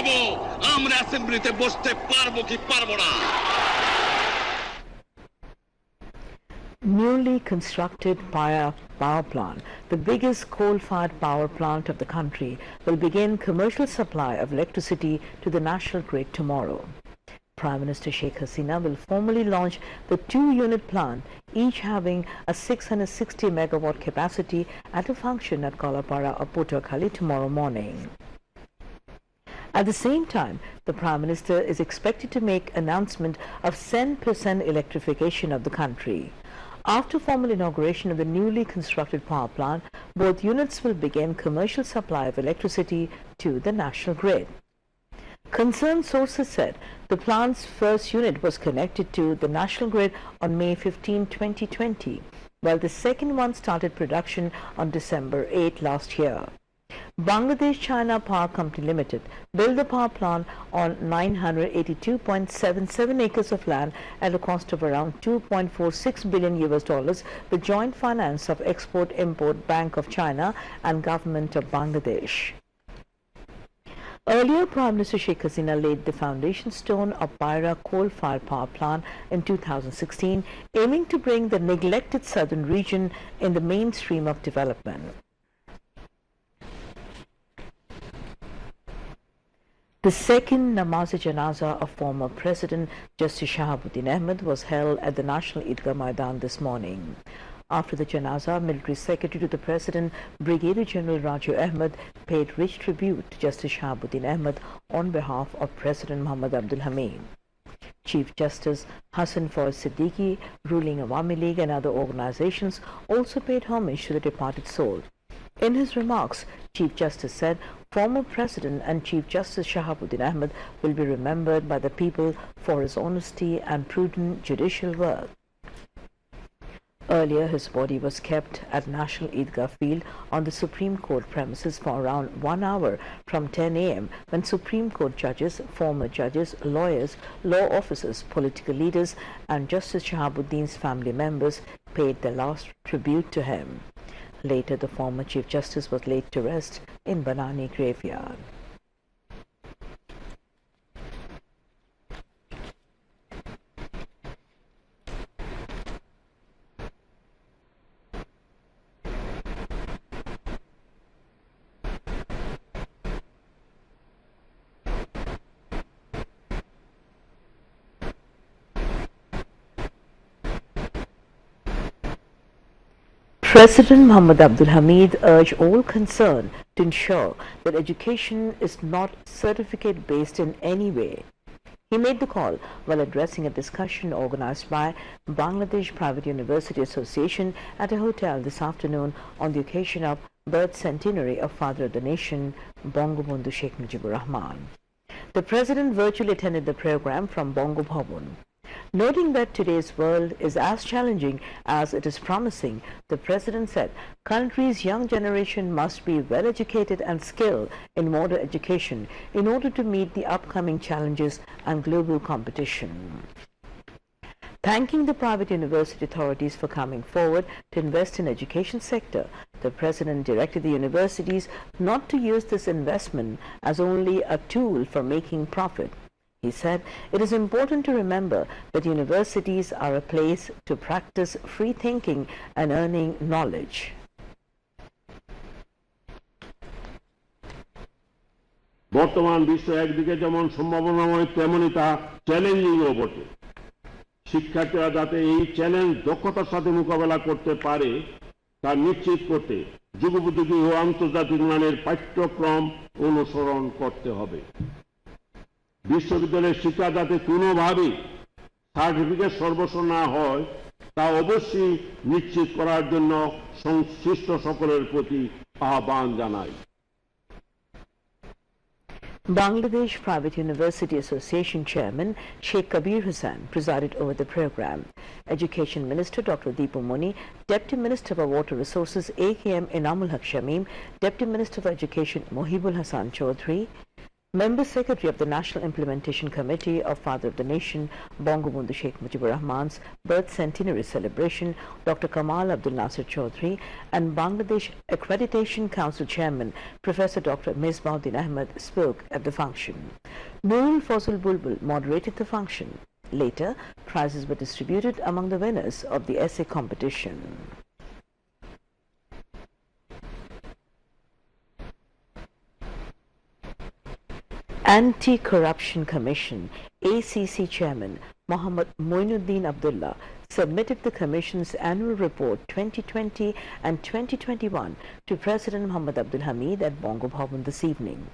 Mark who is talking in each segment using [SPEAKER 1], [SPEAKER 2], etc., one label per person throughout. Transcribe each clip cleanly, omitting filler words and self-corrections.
[SPEAKER 1] দিব আমরা অ্যাসেম্বলিতে বসতে পারবো কি পারবো না।
[SPEAKER 2] Newly constructed power plant, the biggest coal-fired power plant of the country, will begin commercial supply of electricity to the national grid tomorrow. Prime Minister Sheikh Hasina will formally launch the two-unit plant, each having a 660 megawatt capacity, at a function at Kalapara or Putterkhali tomorrow morning. At the same time, the Prime Minister is expected to make announcement of 10% electrification of the country. After formal inauguration of the newly constructed power plant, both units will begin commercial supply of electricity to the national grid. Concerned sources said the plant's first unit was connected to the national grid on May 15, 2020, while the second one started production on December 8 last year. Bangladesh China Power Company Limited built the power plant on 982.77 acres of land at a cost of around $2.46 billion with joint finance of Export-Import Bank of China and Government of Bangladesh. Earlier, Prime Minister Sheikh Hasina laid the foundation stone of Paira coal-fired power plant in 2016, aiming to bring the neglected southern region in the mainstream of development. The second namaste janaza of former President Justice Shahbuddin Ahmed was held at the National Eidgah Maidan this morning. After the janaza, Military Secretary to the President, Brigadier General Raju Ahmed, paid rich tribute to Justice Shahbuddin Ahmed on behalf of President Muhammad Abdul Hamid. Chief Justice Hassan Fawaz Siddiqui, ruling Awami League and other organizations also paid homage to the departed soul. In his remarks, Chief Justice said former President and Chief Justice Shahbuddin Ahmed will be remembered by the people for his honesty and prudent judicial work. Earlier, his body was kept at National Eidgah Field on the Supreme Court premises for around 1 hour from 10 a.m. when Supreme Court judges, former judges, lawyers, law officers, political leaders and Justice Shahabuddin's family members paid their last tribute to him. Later, the former Chief Justice was laid to rest in Banani graveyard. President Muhammad Abdul Hamid urged all concerned to ensure that education is not certificate-based in any way. He made the call while addressing a discussion organized by Bangladesh Private University Association at a hotel this afternoon on the occasion of birth centenary of Father of the Nation, Bangabandhu Sheikh Mujibur Rahman. The President virtually attended the program from Bongo Bhavan. Noting that today's world is as challenging as it is promising, the President said country's young generation must be well educated and skilled in modern education in order to meet the upcoming challenges and global competition. Thanking the private university authorities for coming forward to invest in education sector, the President directed the universities not to use this investment as only a tool for making profit. He said it is important to remember that universities are a place to practice free thinking and earning knowledge.
[SPEAKER 3] বর্তমান বিশ্ব একদিকে যেমন সম্ভাবনাময় তেমনি তা চ্যালেঞ্জিংও বটে। শিক্ষার্থীরা যাতে এই চ্যালেঞ্জ দক্ষতার সাথে মোকাবেলা করতে পারে তা নিশ্চিত করতে যুগোপযোগী ও আন্তর্জাতিক মানের পাঠ্যক্রম অনুসরণ করতে হবে। বিশ্ববিদ্যালয়ের শিক্ষা যাতে কোনোভাবেই সার্টিফিকেট সর্বস্ব না হয় তা অবশ্যই নিশ্চিত করার জন্য সংশ্লিষ্ট সকলের প্রতি আহ্বান জানাই।
[SPEAKER 2] Bangladesh Private University Association Chairman Sheikh Kabir Hussain presided over the program. Education Minister Dr. Deepu Moni, Deputy Minister for Water Resources AKM Inamul Haq Shamim, Deputy Minister for Education Mohibul Hassan Chaudhry, Member Secretary of the National Implementation Committee of Father of the Nation, Bangabandhu Sheikh Mujibur Rahman's birth centenary celebration, Dr. Kamal Abdul Nasir Chaudhry, and Bangladesh Accreditation Council Chairman, Professor Dr. Misbauddin Ahmed, spoke at the function. Nurul Fazul Bulbul moderated the function. Later, prizes were distributed among the winners of the essay competition. Anti-Corruption Commission ACC Chairman Muhammad Abdullah submitted the Commission's annual report 2020 and 2021 to President Muhammad Abdul Hamid at Bongo Bhavan this evening.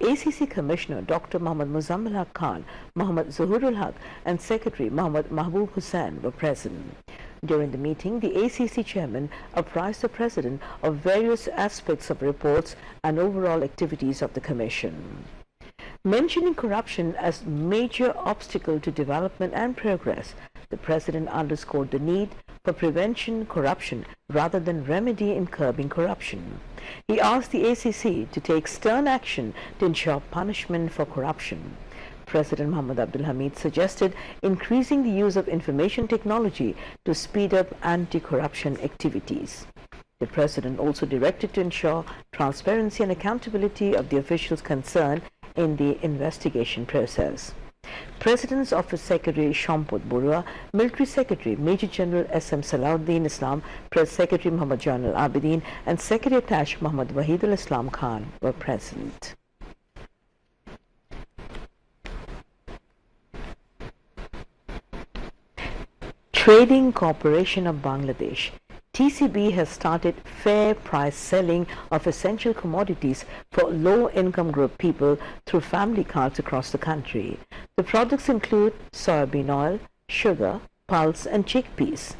[SPEAKER 2] ACC Commissioner Dr. Muhammad Muzammil Haq Khan, Muhammad Zuhurul Haq and Secretary Muhammad Mahbub Hussain were present. During the meeting, the ACC chairman apprised the President of various aspects of reports and overall activities of the Commission. Mentioning corruption as major obstacle to development and progress, the President underscored the need for prevention corruption rather than remedy in curbing corruption. He asked the ACC to take stern action to ensure punishment for corruption. President Muhammad Abdul Hamid suggested increasing the use of information technology to speed up anti-corruption activities. The President also directed to ensure transparency and accountability of the officials concerned in the investigation process. President's Office Secretary Shamput Burua, Military Secretary Major General S.M. Salahuddin Islam, Press Secretary Muhammad Jainal Abidin and Secretary Attached Muhammad Wahid al-Islam Khan were present. Trading Corporation of Bangladesh TCB has started fair price selling of essential commodities for low-income group people through family cards across the country. The products include soybean oil, sugar, pulse and chickpeas.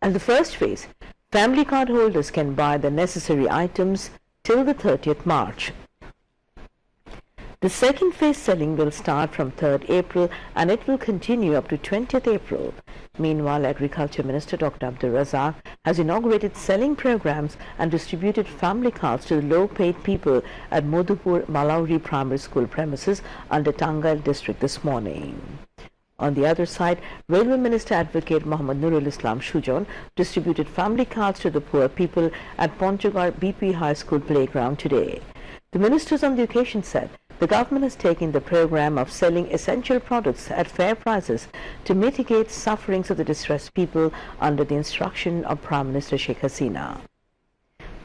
[SPEAKER 2] And the first phase, family card holders can buy the necessary items till the 30th March. The second phase selling will start from 3rd April and it will continue up to 20th April. Meanwhile, Agriculture Minister Dr. Abdul Razak has inaugurated selling programs and distributed family cards to the low-paid people at Modhupur Malauri Primary School premises under Tangail district this morning. On the other side, Railway Minister Advocate Muhammad Nurul Islam Shujon distributed family cards to the poor people at Ponchagar BP High School playground today. The ministers on the occasion said the government has taken the program of selling essential products at fair prices to mitigate sufferings of the distressed people under the instruction of Prime Minister Sheikh Hasina.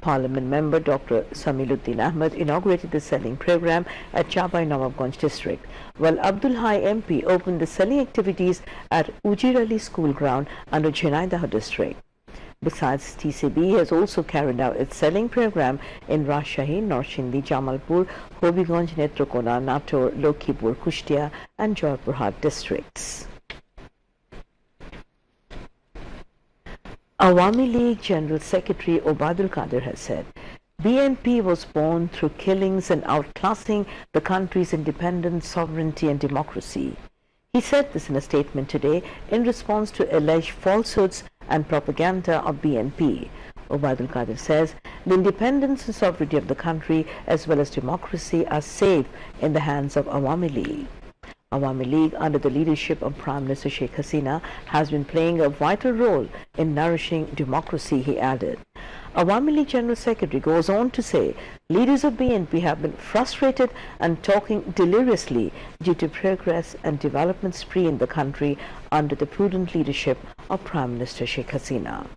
[SPEAKER 2] Parliament member Dr. Samiluddin Ahmed inaugurated the selling program at Chabai Nawabganj district, while Abdul Hai MP opened the selling activities at Ujir Ali School ground under Jhanaidah district. Besides, TCB has also carried out its selling program in Rajshahi, Norshindi, Jamalpur, Hobiganj, Netrokona, Nator, Lokhipur, Kushtia and Jaipurhat districts. Awami League General Secretary Obaidul Qadir has said, BNP was born through killings and outclassing the country's independence, sovereignty and democracy. He said this in a statement today in response to alleged falsehoods and propaganda of BNP. Obaidul Qadir says the independence and sovereignty of the country as well as democracy are safe in the hands of Awami League. Awami League, under the leadership of Prime Minister Sheikh Hasina, has been playing a vital role in nourishing democracy, he added. Awami League General Secretary goes on to say leaders of BNP have been frustrated and talking deliriously due to progress and development spree in the country under the prudent leadership of Prime Minister Sheikh Hasina.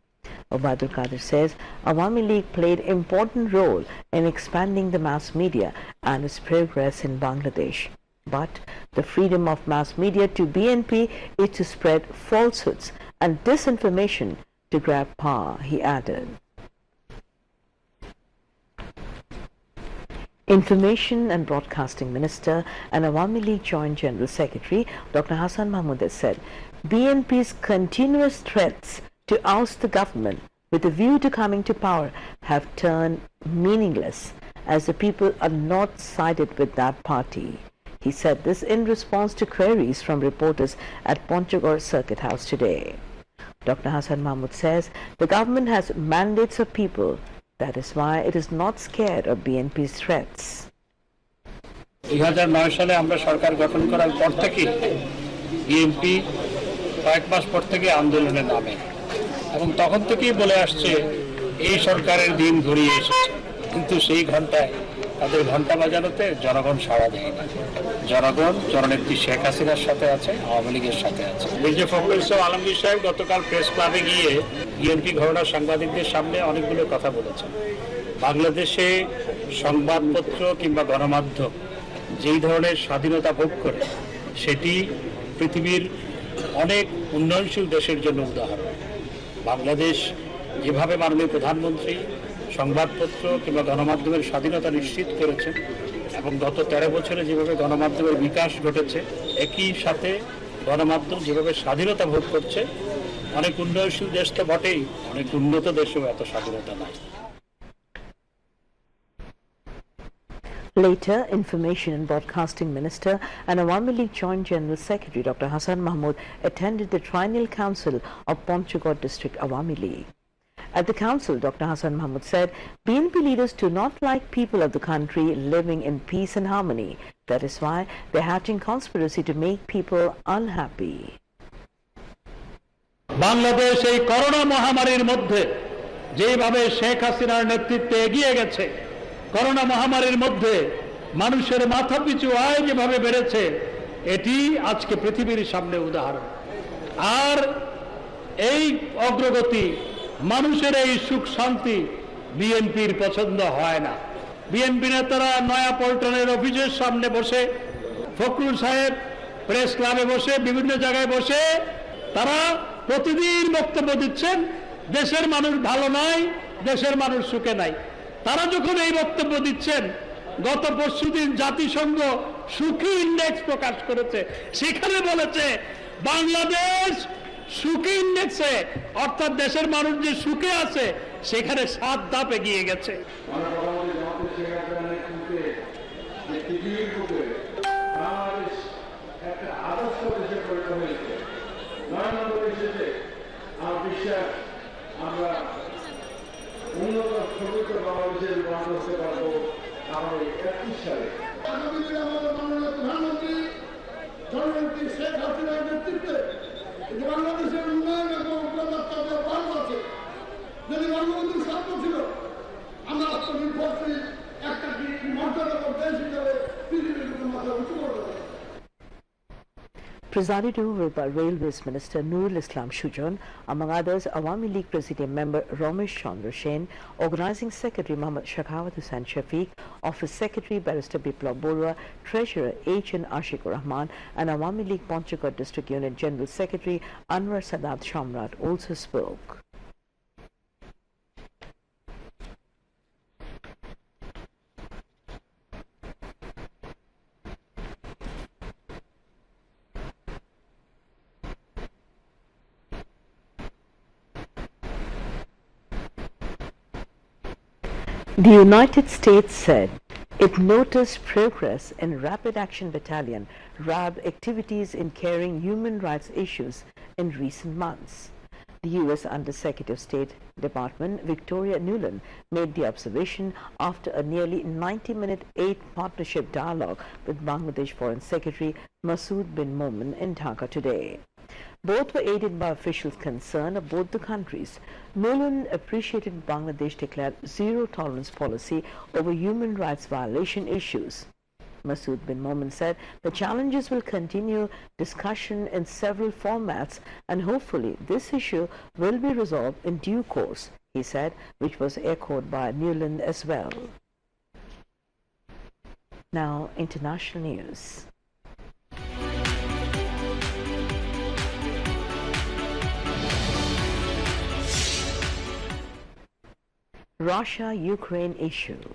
[SPEAKER 2] Obaidul Qadir says Awami League played an important role in expanding the mass media and its progress in Bangladesh. But the freedom of mass media to BNP is to spread falsehoods and disinformation to grab power, he added. Information and Broadcasting Minister and Awami League Joint General Secretary Dr. Hassan Mahmood has said BNP's continuous threats to oust the government with a view to coming to power have turned meaningless as the people are not sided with that party. He said this in response to queries from reporters at Ponchagar Circuit House today. Dr. Hassan Mahmood says the government has mandates of people. That is why it is not scared of BNP's threats.
[SPEAKER 4] 2009 সালে আমরা সরকার গঠন করার পর থেকে BNP কয়েক মাস পর থেকে আন্দোলনে নামে এবং তখন থেকেই বলে আসছে এই সরকারের দিন ঘুরিয়ে এসেছে, কিন্তু সেই ঘন্টায় তাদের ঘন্টা বাজানোতে জনগণ সাড়া দেয় না। জনগণ জননেত্রী শেখ হাসিনার সাথে আছে, আওয়ামী লীগের সাথে আছে। মির্জা ফখরুল ইসলাম আলমগীর সাহেব গতকাল প্রেস ক্লাবে গিয়ে বিএনপি ঘটনার সাংবাদিকদের সামনে অনেকগুলো কথা বলেছেন। বাংলাদেশে সংবাদপত্র কিংবা গণমাধ্যম যেই ধরনের স্বাধীনতা ভোগ করে সেটি পৃথিবীর অনেক উন্নয়নশীল দেশের জন্য উদাহরণ। বাংলাদেশ যেভাবে মাননীয় প্রধানমন্ত্রী সংবাদপত্র কিংবা গণমাধ্যমের স্বাধীনতা নিশ্চিত করেছেন এবং গত 13 বছরে যেভাবে গণমাধ্যমের বিকাশ ঘটেছে, একই সাথে গণমাধ্যম যেভাবে স্বাধীনতা ভোগ করছে, অনেক উন্নয়নশীল দেশ তো বটেই, অনেক উন্নত দেশেও এত স্বাধীনতা নাই।
[SPEAKER 2] Later, Information and Broadcasting Minister and Awami League Joint General Secretary Dr. Hassan Mahmood attended the Triennial Council of Panchgod District Awami League. At the council, Dr. Hassan Mahmood said BNP leaders do not like people of the country living in peace and harmony. That is why they are hatching conspiracy to make people unhappy.
[SPEAKER 4] Bangladesh এই corona মহামারীর মধ্যে যেভাবে শেখ হাসিনার নেতৃত্বে এগিয়ে গেছে, corona মহামারীর মধ্যে মানুষের মাথাপিছু আয় যেভাবে বেড়েছে, এটি আজকে পৃথিবীর সামনে উদাহরণ। আর এই অগ্রগতি, মানুষের এই সুখ শান্তি বিএনপির পছন্দ হয় না। বিএনপি নেতারা নয়াপল্টনের অফিসের সামনে বসে, ফখরুল সাহেব প্রেস ক্লাবে বসে, বিভিন্ন জায়গায় বসে তারা প্রতিদিন বক্তব্য দিচ্ছেন দেশের মানুষ ভালো নাই, দেশের মানুষ সুখে নাই। তারা যখন এই বক্তব্য দিচ্ছেন, গত পরশুদিন জাতিসংঘ সুখী ইন্ডেক্স প্রকাশ করেছে, সেখানে বলেছে বাংলাদেশ সুখী ইন্ডেক্সে, অর্থাৎ দেশের মানুষ যে সুখে আছে সেখানে 7 ধাপ এগিয়ে গেছে।
[SPEAKER 5] আমরা উন্নত ছবিতে বাংলাদেশের বাংলা করতে পারবো আগামী 31 সালে। আগামী দিনে আমাদের মাননীয় প্রধানমন্ত্রী জননেত্রী শেখ হাসিনার নেতৃত্বে বাংলাদেশের উন্নয়ন এবং প্রজাতন্ত্রের পার্ব আছে। যদি বঙ্গবন্ধুর স্বপ্ন ছিল আমরা আত্মনির্ভরশীল একটা মর্যাদার দেশ হিসেবে পৃথিবীর মাথা উঁচু করতে পারি।
[SPEAKER 2] Presided over by Railways Minister Nurul Islam Shujan, among others Awami League Presidium Member Ramesh Chandra Sen, Organising Secretary Muhammad Hussain Shafiq, Office Secretary Barrister Biplab Borua, Treasurer H.N. Ashikur Rahman and Awami League Panchgod District Unit General Secretary Anwar Sadat Shamrat also spoke. The United States said it noticed progress in Rapid Action Battalion (RAB) activities in carrying human rights issues in recent months. The U.S. Under-Secretary of State Department Victoria Nuland made the observation after a nearly 90-minute aid partnership dialogue with Bangladesh Foreign Secretary Masood bin Momen in Dhaka today. Both were aided by officials concerned of both the countries. Nuland appreciated Bangladesh declared zero-tolerance policy over human rights violation issues. Masood bin Momen said the challenges will continue discussion in several formats and hopefully this issue will be resolved in due course, he said, which was echoed by Nuland as well. Now, international news. Russia-Ukraine issue.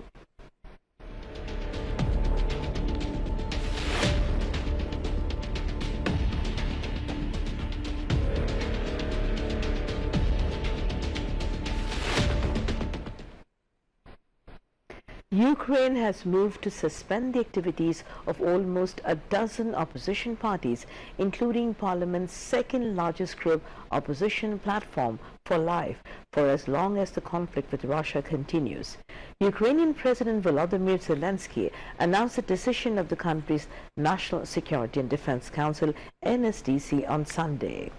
[SPEAKER 2] Ukraine has moved to suspend the activities of almost a dozen opposition parties, including Parliament's second largest group, Opposition Platform for Life, for as long as the conflict with Russia continues. Ukrainian President Volodymyr Zelensky announced the decision of the country's National Security and Defense Council (NSDC) on Sunday.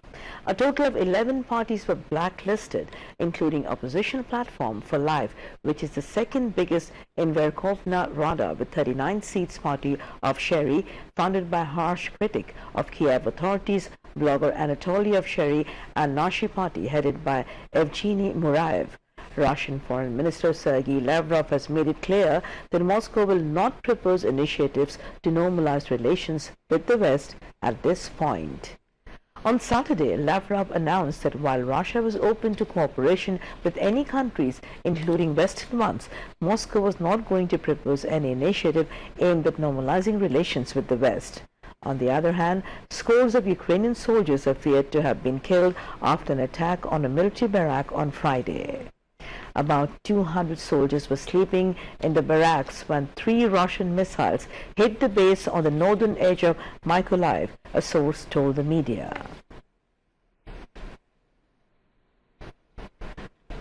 [SPEAKER 2] A total of 11 parties were blacklisted, including Opposition Platform for Life, which is the second biggest in Verkhovna Rada with 39 seats party of Sherry, founded by harsh critic of Kiev authorities, blogger Anatoly of Sherry, and Nashi party headed by Evgeny Muraev. Russian Foreign Minister Sergei Lavrov has made it clear that Moscow will not propose initiatives to normalize relations with the West at this point. On Saturday, Lavrov announced that while Russia was open to cooperation with any countries, including Western ones, Moscow was not going to propose any initiative aimed at normalizing relations with the West. On the other hand, scores of Ukrainian soldiers are feared to have been killed after an attack on a military barrack on Friday. About 200 soldiers were sleeping in the barracks when 3 Russian missiles hit the base on the northern edge of Mykolaiv, a source told the media.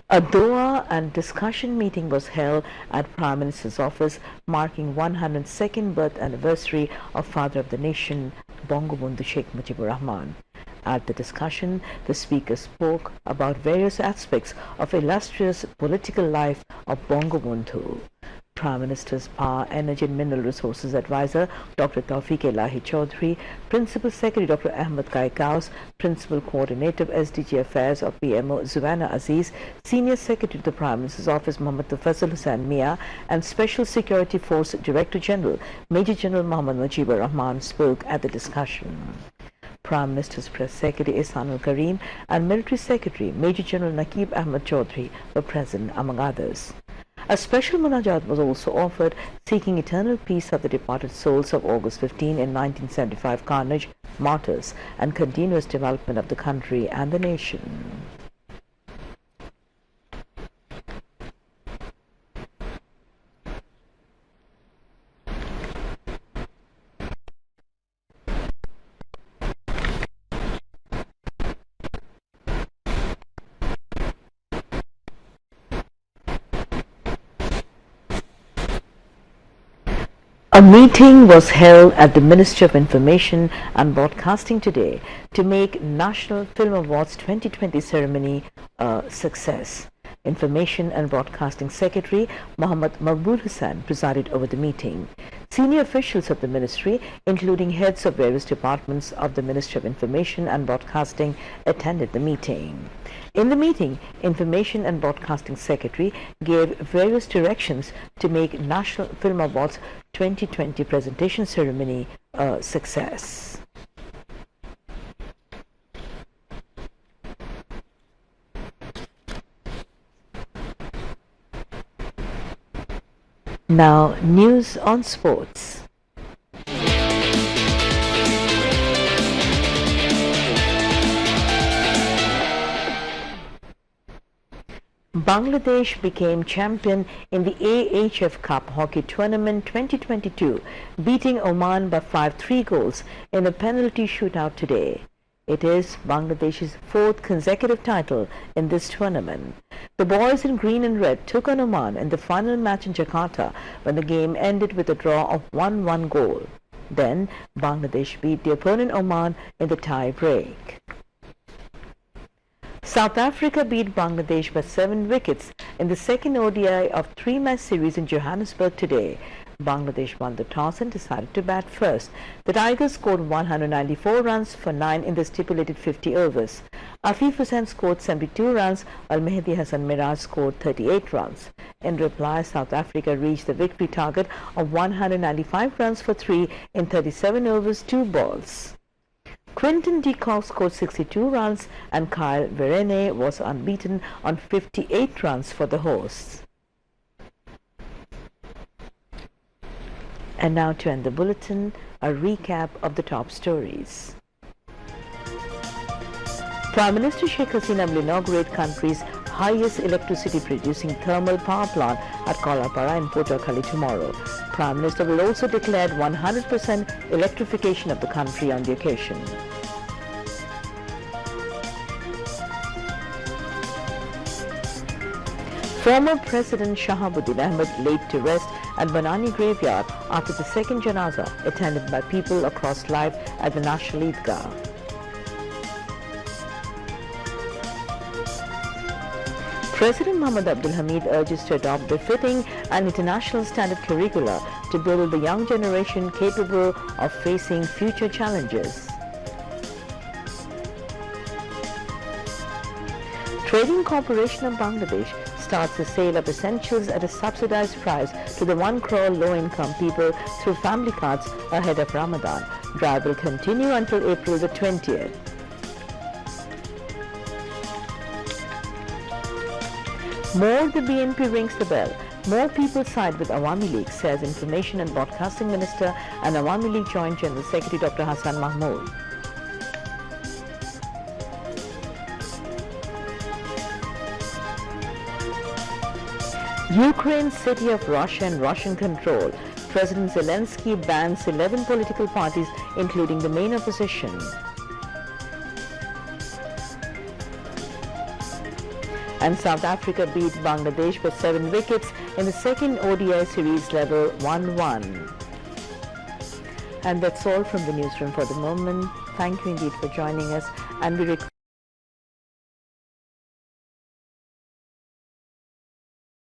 [SPEAKER 2] A Doha and discussion meeting was held at Prime Minister's office, marking 102nd birth anniversary of Father of the Nation, Bangabandhu Sheikh Mujibur Rahman. At the discussion, the speaker spoke about various aspects of illustrious political life of Bangabandhu. Prime Minister's Power, Energy and Mineral Resources Advisor, Dr. Tawfiq Elahi Chaudhry, Principal Secretary Dr. Ahmed Kaikaus, Principal Coordinator of SDG Affairs of PMO Zubaina Aziz, Senior Secretary to the Prime Minister's Office Muhammad Tafazzal Hussain Mia, and Special Security Force Director General Major General Muhammad Mujibur Rahman spoke at the discussion. Prime Minister's Press Secretary Ihsanul Karim and Military Secretary Major General Naqib Ahmed Chaudhry were present, among others. A special munajat was also offered, seeking eternal peace of the departed souls of August 15 in 1975 carnage, martyrs, and continuous development of the country and the nation. A meeting was held at the Ministry of Information and Broadcasting today to make National Film Awards 2020 ceremony a success. Information and Broadcasting Secretary Muhammad Maqbool Hussain presided over the meeting. Senior officials of the ministry, including heads of various departments of the Ministry of Information and Broadcasting, attended the meeting. In the meeting, Information and Broadcasting Secretary gave various directions to make National Film Awards 2020 presentation ceremony a success. Now, news on sports. Bangladesh became champion in the AHF Cup Hockey Tournament 2022, beating Oman by 5-3 goals in a penalty shootout today. It is Bangladesh's 4th consecutive title in this tournament. The boys in green and red took on Oman in the final match in Jakarta when the game ended with a draw of 1-1 goal. Then Bangladesh beat the opponent Oman in the tie break. South Africa beat Bangladesh by 7 wickets in the second ODI of 3-match series in Johannesburg today. Bangladesh won the toss and decided to bat first. The Tigers scored 194 runs for 9 in the stipulated 50 overs. Afif Hussain scored 72 runs, while Mehdi Hassan Miraj scored 38 runs. In reply, South Africa reached the victory target of 195 runs for 3 in 37 overs, 2 balls. Quinton de Kock scored 62 runs and Kyle Verreynne was unbeaten on 58 runs for the hosts. And now to end the bulletin, a recap of the top stories. Prime Minister Sheikh Hasina will inaugurate country's highest electricity producing thermal power plant at Kolapara in Potakhali tomorrow. Prime Minister will also declare 100% electrification of the country on the occasion. Former President Shahbuddin Ahmed laid to rest at Banani graveyard after the second janaza attended by people across life at the National Eidgah. President Muhammad Abdul Hamid urges to adopt befitting and international standard curricula to build the young generation capable of facing future challenges. Trading Corporation of Bangladesh starts the sale of essentials at a subsidized price to the 1 crore low-income people through family cards ahead of Ramadan. Drive will continue until April the 20th. More, the BNP rings the bell. More people side with Awami League, says Information and Broadcasting Minister and Awami League Joint General Secretary Dr. Hassan Mahmood. Ukraine city of Russia and Russian control. President Zelensky bans 11 political parties, including the main opposition. And South Africa beat Bangladesh by 7 wickets in the second ODI series level 1-1. And that's all from the newsroom for the moment. Thank you indeed for joining us, and we request